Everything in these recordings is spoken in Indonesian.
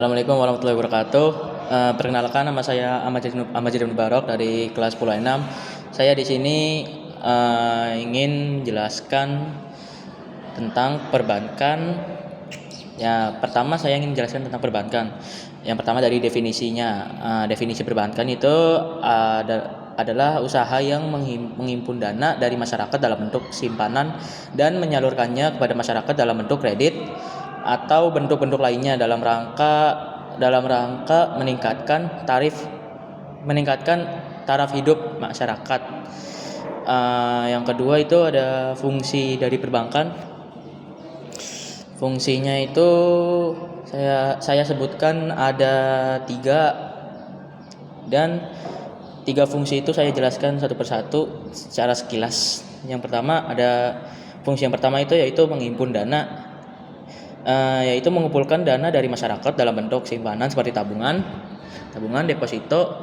Assalamualaikum warahmatullahi wabarakatuh. Perkenalkan, nama saya Ahmad Jadi Barok dari kelas 10A6. Saya di sini ingin jelaskan tentang perbankan. Ya, pertama saya ingin jelaskan tentang perbankan. Yang pertama dari definisinya. Definisi perbankan itu adalah usaha yang menghimpun dana dari masyarakat dalam bentuk simpanan dan menyalurkannya kepada masyarakat dalam bentuk kredit atau bentuk-bentuk lainnya dalam rangka meningkatkan taraf hidup masyarakat. Yang kedua itu ada fungsi dari perbankan. Fungsinya itu saya sebutkan ada 3, dan 3 fungsi itu saya jelaskan satu persatu secara sekilas. Fungsi yang pertama itu yaitu menghimpun dana, yaitu mengumpulkan dana dari masyarakat dalam bentuk simpanan seperti tabungan, deposito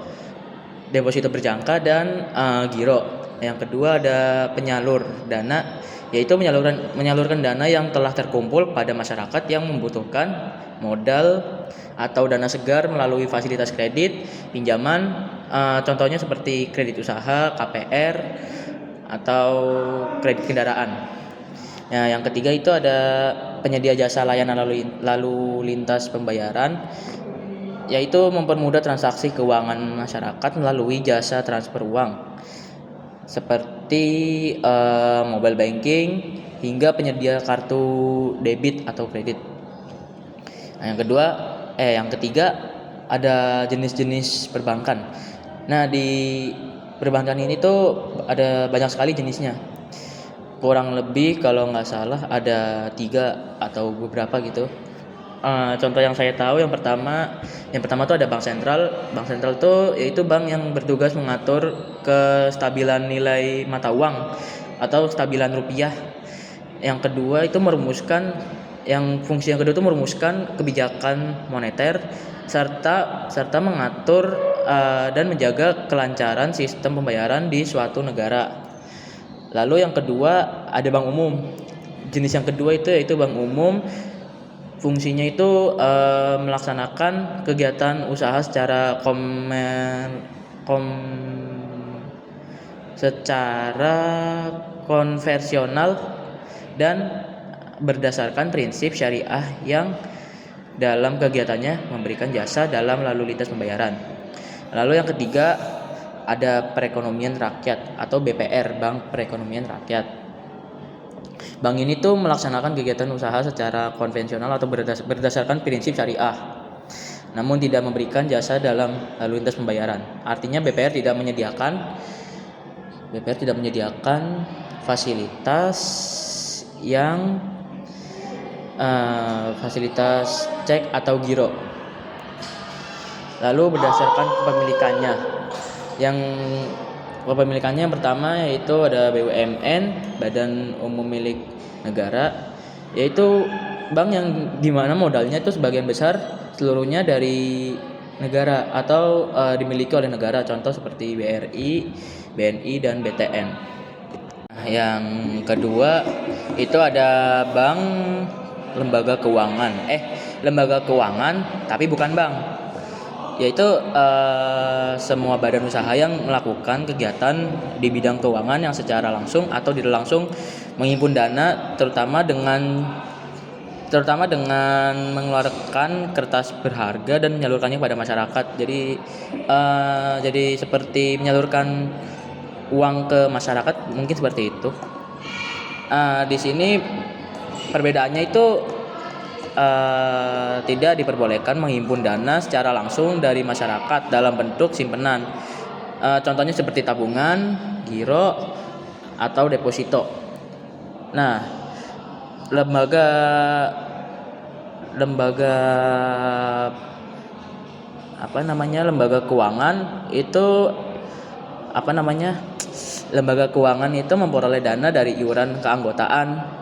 berjangka, dan giro. Yang kedua ada penyalur dana, yaitu menyalurkan dana yang telah terkumpul pada masyarakat yang membutuhkan modal atau dana segar melalui fasilitas kredit, pinjaman, contohnya seperti kredit usaha, KPR, atau kredit kendaraan. Nah, yang ketiga itu ada penyedia jasa layanan lalu lintas pembayaran, yaitu mempermudah transaksi keuangan masyarakat melalui jasa transfer uang seperti mobile banking hingga penyedia kartu debit atau kredit. Nah, yang ketiga ada jenis-jenis perbankan. Nah, di perbankan ini tuh ada banyak sekali jenisnya. Kurang lebih kalau nggak salah ada 3 atau beberapa gitu. Contoh yang saya tahu yang pertama tuh ada bank sentral. Bank sentral tuh yaitu bank yang bertugas mengatur kestabilan nilai mata uang atau kestabilan rupiah. Fungsi yang kedua itu merumuskan kebijakan moneter serta mengatur dan menjaga kelancaran sistem pembayaran di suatu negara. Lalu yang kedua ada bank umum. Jenis yang kedua itu yaitu bank umum. Fungsinya itu melaksanakan kegiatan usaha secara konvensional dan berdasarkan prinsip syariah yang dalam kegiatannya memberikan jasa dalam lalu lintas pembayaran. Lalu yang ketiga ada perekonomian rakyat atau BPR, Bank Perekonomian Rakyat. Bank ini tuh melaksanakan kegiatan usaha secara konvensional atau berdasarkan prinsip syariah, namun tidak memberikan jasa dalam lalu lintas pembayaran. Artinya BPR tidak menyediakan fasilitas cek atau giro. Lalu berdasarkan kepemilikannya, yang pertama yaitu ada BUMN, Badan Umum Milik Negara, yaitu bank yang dimana modalnya itu sebagian besar seluruhnya dari negara atau dimiliki oleh negara, contoh seperti BRI, BNI, dan BTN. Nah, yang kedua itu ada bank lembaga keuangan tapi bukan bank, yaitu semua badan usaha yang melakukan kegiatan di bidang keuangan yang secara langsung atau tidak langsung menghimpun dana, terutama dengan mengeluarkan kertas berharga dan menyalurkannya pada masyarakat. Jadi seperti menyalurkan uang ke masyarakat, mungkin seperti itu. Di sini perbedaannya itu tidak diperbolehkan menghimpun dana secara langsung dari masyarakat dalam bentuk simpenan. Contohnya seperti tabungan, giro, atau deposito. Nah, lembaga keuangan itu memperoleh dana dari iuran keanggotaan,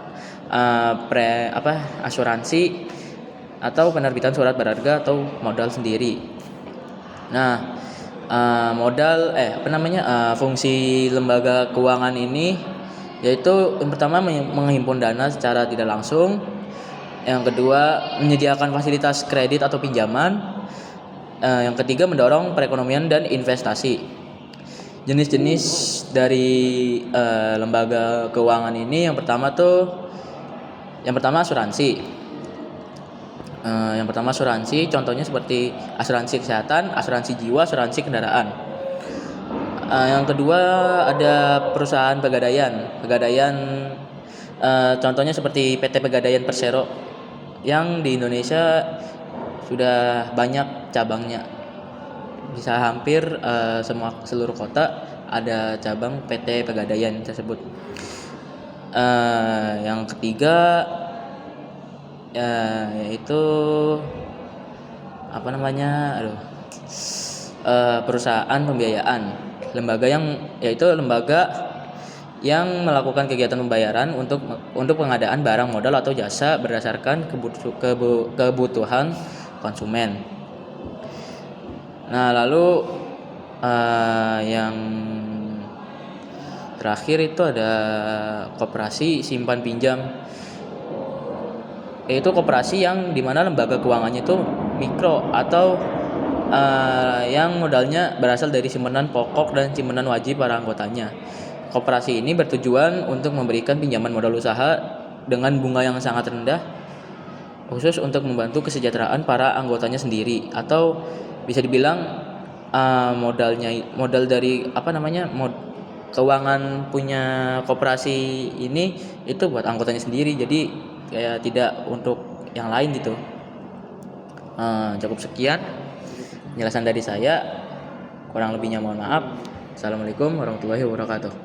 asuransi, atau penerbitan surat berharga atau modal sendiri. Nah, fungsi lembaga keuangan ini yaitu yang pertama menghimpun dana secara tidak langsung, Yang kedua, menyediakan fasilitas kredit atau pinjaman. Yang ketiga, mendorong perekonomian dan investasi. Jenis-jenis dari lembaga keuangan ini yang pertama asuransi. Yang pertama asuransi, contohnya seperti asuransi kesehatan, asuransi jiwa, asuransi kendaraan. Yang kedua ada perusahaan pegadaian. Contohnya seperti PT Pegadaian Persero yang di Indonesia sudah banyak cabangnya. Bisa hampir seluruh kota ada cabang PT Pegadaian tersebut. Yang ketiga yaitu perusahaan pembiayaan, lembaga yang melakukan kegiatan pembayaran untuk pengadaan barang modal atau jasa berdasarkan kebutuhan konsumen. Nah, lalu yang terakhir itu ada koperasi simpan pinjam, yaitu koperasi yang dimana lembaga keuangannya itu mikro atau yang modalnya berasal dari simpanan pokok dan simpanan wajib para anggotanya. Koperasi ini bertujuan untuk memberikan pinjaman modal usaha dengan bunga yang sangat rendah, khusus untuk membantu kesejahteraan para anggotanya sendiri, atau bisa dibilang modal dari keuangan punya koperasi ini itu buat anggotanya sendiri, jadi kayak tidak untuk yang lain gitu. Cukup sekian penjelasan dari saya, kurang lebihnya mohon maaf. Assalamualaikum warahmatullahi wabarakatuh.